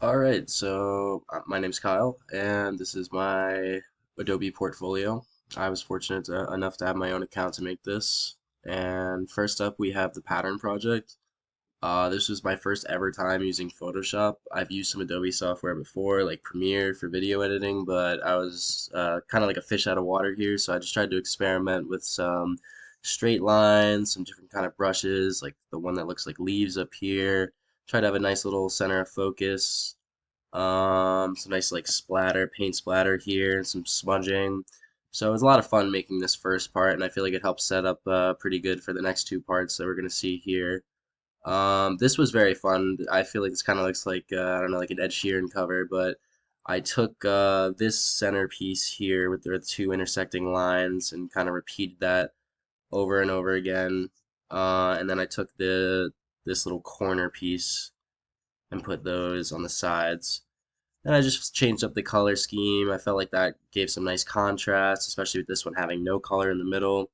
Alright, so my name's Kyle, and this is my Adobe portfolio. I was fortunate enough to have my own account to make this. And first up, we have the pattern project. This was my first ever time using Photoshop. I've used some Adobe software before, like Premiere for video editing, but I was kind of like a fish out of water here, so I just tried to experiment with some straight lines, some different kind of brushes, like the one that looks like leaves up here. Try to have a nice little center of focus. Some nice like splatter, paint splatter here, and some smudging. So it was a lot of fun making this first part, and I feel like it helps set up pretty good for the next two parts that we're gonna see here. This was very fun. I feel like this kind of looks like I don't know, like an Ed Sheeran cover, but I took this centerpiece here with the two intersecting lines and kind of repeated that over and over again. And then I took the this little corner piece and put those on the sides. And I just changed up the color scheme. I felt like that gave some nice contrast, especially with this one having no color in the middle.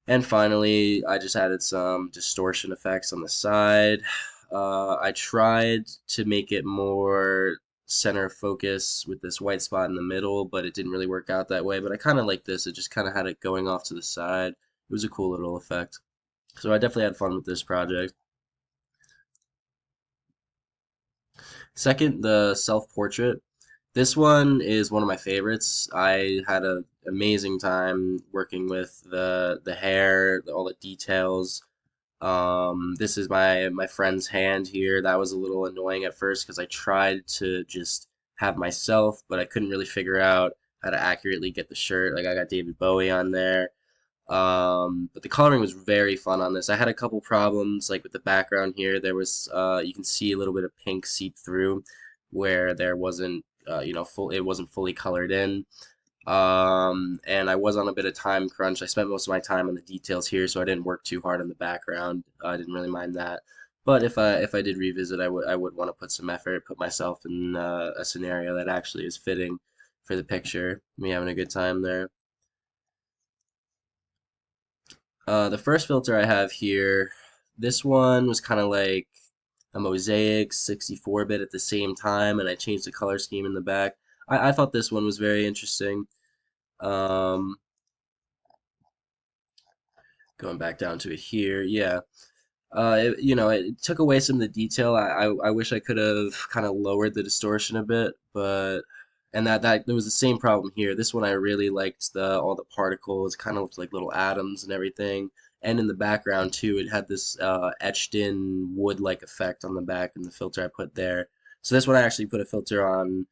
And finally, I just added some distortion effects on the side. I tried to make it more center of focus with this white spot in the middle, but it didn't really work out that way. But I kind of like this. It just kind of had it going off to the side. It was a cool little effect. So I definitely had fun with this project. Second, the self-portrait. This one is one of my favorites. I had an amazing time working with the hair, all the details. This is my friend's hand here. That was a little annoying at first because I tried to just have myself, but I couldn't really figure out how to accurately get the shirt. Like I got David Bowie on there. But the coloring was very fun on this. I had a couple problems like with the background here. There was you can see a little bit of pink seep through where there wasn't it wasn't fully colored in. And I was on a bit of time crunch. I spent most of my time on the details here, so I didn't work too hard on the background. I didn't really mind that. But if I did revisit, I would want to put some effort, put myself in a scenario that actually is fitting for the picture. Me having a good time there. The first filter I have here, this one was kind of like a mosaic 64-bit at the same time, and I changed the color scheme in the back. I thought this one was very interesting. Um, Going back down to it here, yeah. It took away some of the detail. I wish I could have kind of lowered the distortion a bit, but and that there was the same problem here. This one I really liked the all the particles, kind of looked like little atoms and everything. And in the background too, it had this etched in wood-like effect on the back and the filter I put there. So this one I actually put a filter on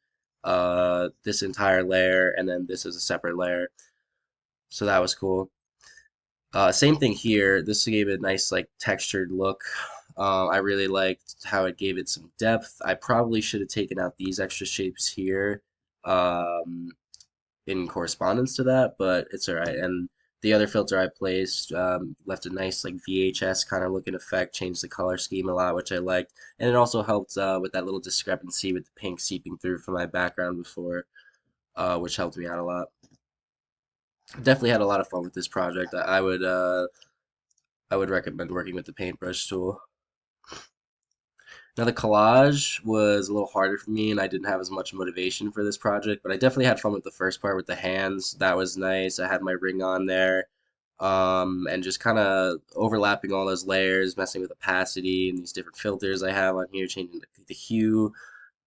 this entire layer, and then this is a separate layer. So that was cool. Same thing here. This gave it a nice like textured look. I really liked how it gave it some depth. I probably should have taken out these extra shapes here um, in correspondence to that, but it's all right. And the other filter I placed left a nice like VHS kind of looking effect, changed the color scheme a lot, which I liked. And it also helped with that little discrepancy with the pink seeping through from my background before, which helped me out a lot. Definitely had a lot of fun with this project. I would recommend working with the paintbrush tool. Now the collage was a little harder for me and I didn't have as much motivation for this project, but I definitely had fun with the first part with the hands. That was nice. I had my ring on there. And just kind of overlapping all those layers, messing with opacity and these different filters I have on here, changing the hue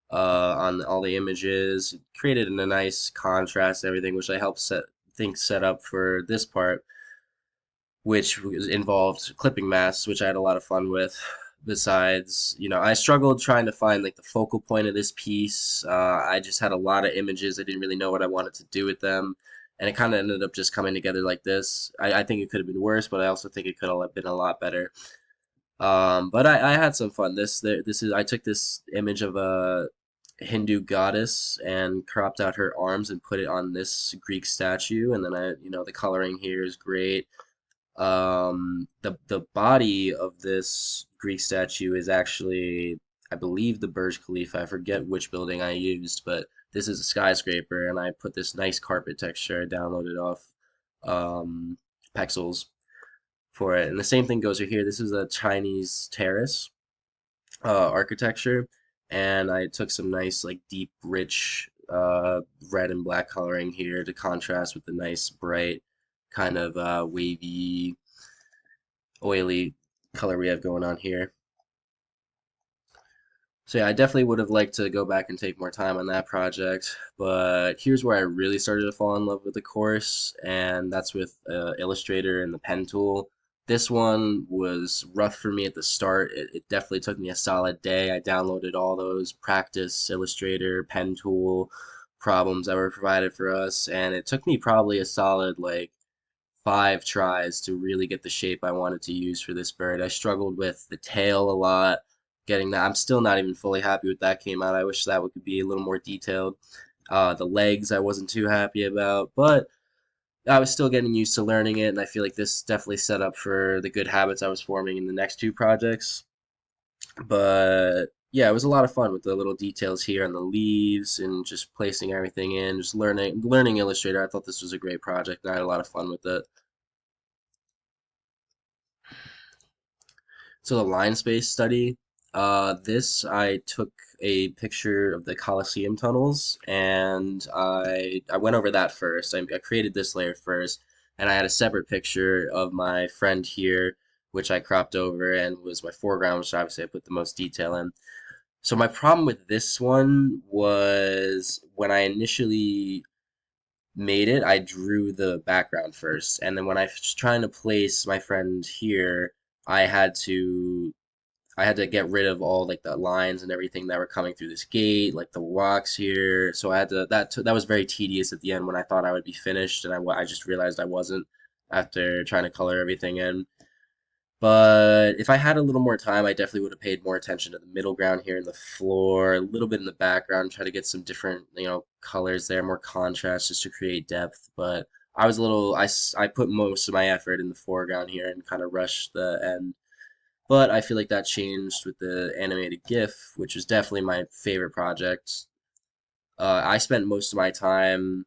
on all the images, created a nice contrast and everything, which I helped set up for this part, which involved clipping masks, which I had a lot of fun with. Besides, I struggled trying to find like the focal point of this piece. I just had a lot of images. I didn't really know what I wanted to do with them, and it kind of ended up just coming together like this. I think it could have been worse, but I also think it could have been a lot better. But I had some fun. This is I took this image of a Hindu goddess and cropped out her arms and put it on this Greek statue, and then the coloring here is great. The body of this Greek statue is actually, I believe, the Burj Khalifa. I forget which building I used, but this is a skyscraper, and I put this nice carpet texture I downloaded off um, Pexels for it. And the same thing goes right here. This is a Chinese terrace architecture, and I took some nice like deep, rich red and black coloring here to contrast with the nice, bright, kind of wavy, oily color we have going on here. So yeah, I definitely would have liked to go back and take more time on that project, but here's where I really started to fall in love with the course, and that's with Illustrator and the pen tool. This one was rough for me at the start. It definitely took me a solid day. I downloaded all those practice Illustrator pen tool problems that were provided for us, and it took me probably a solid like 5 tries to really get the shape I wanted to use for this bird. I struggled with the tail a lot, getting that. I'm still not even fully happy with that came out. I wish that could be a little more detailed. The legs I wasn't too happy about, but I was still getting used to learning it, and I feel like this definitely set up for the good habits I was forming in the next two projects. But yeah, it was a lot of fun with the little details here on the leaves and just placing everything in, just learning Illustrator. I thought this was a great project, and I had a lot of fun with it. So the line space study, this I took a picture of the Colosseum tunnels, and I went over that first. I created this layer first, and I had a separate picture of my friend here, which I cropped over and was my foreground, which obviously I put the most detail in. So my problem with this one was when I initially made it, I drew the background first, and then when I was trying to place my friend here, I had to I had to get rid of all like the lines and everything that were coming through this gate, like the rocks here. So I had to that was very tedious at the end when I thought I would be finished, and I just realized I wasn't after trying to color everything in. But if I had a little more time, I definitely would have paid more attention to the middle ground here in the floor, a little bit in the background, try to get some different, colors there, more contrast just to create depth. But I was a little, I put most of my effort in the foreground here and kind of rushed the end. But I feel like that changed with the animated GIF, which was definitely my favorite project. I spent most of my time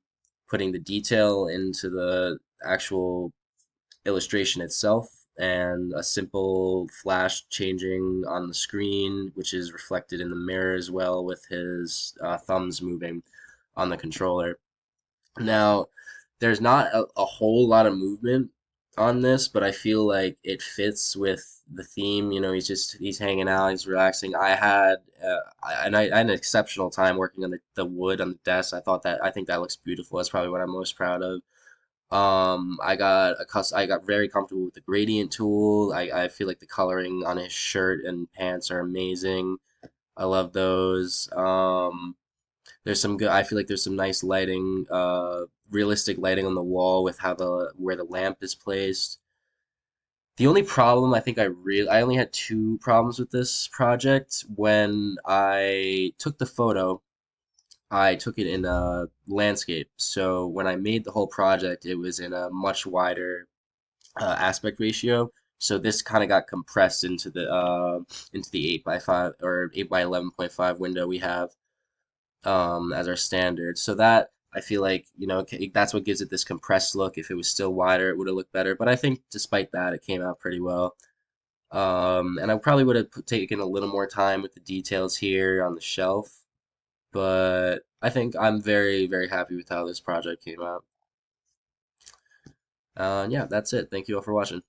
putting the detail into the actual illustration itself and a simple flash changing on the screen, which is reflected in the mirror as well with his thumbs moving on the controller. Now, there's not a whole lot of movement on this, but I feel like it fits with the theme. He's hanging out, he's relaxing. I had an exceptional time working on the wood on the desk. I think that looks beautiful. That's probably what I'm most proud of. I got very comfortable with the gradient tool. I feel like the coloring on his shirt and pants are amazing. I love those. I feel like there's some nice lighting, realistic lighting on the wall with where the lamp is placed. The only problem I only had two problems with this project. When I took the photo, I took it in a landscape. So when I made the whole project, it was in a much wider aspect ratio. So this kind of got compressed into the 8 by 5 or 8 by 11.5 window we have as our standard. So that I feel like that's what gives it this compressed look. If it was still wider, it would have looked better. But I think despite that, it came out pretty well. And I probably would have taken a little more time with the details here on the shelf. But I think I'm very, very happy with how this project came out. Yeah, that's it. Thank you all for watching.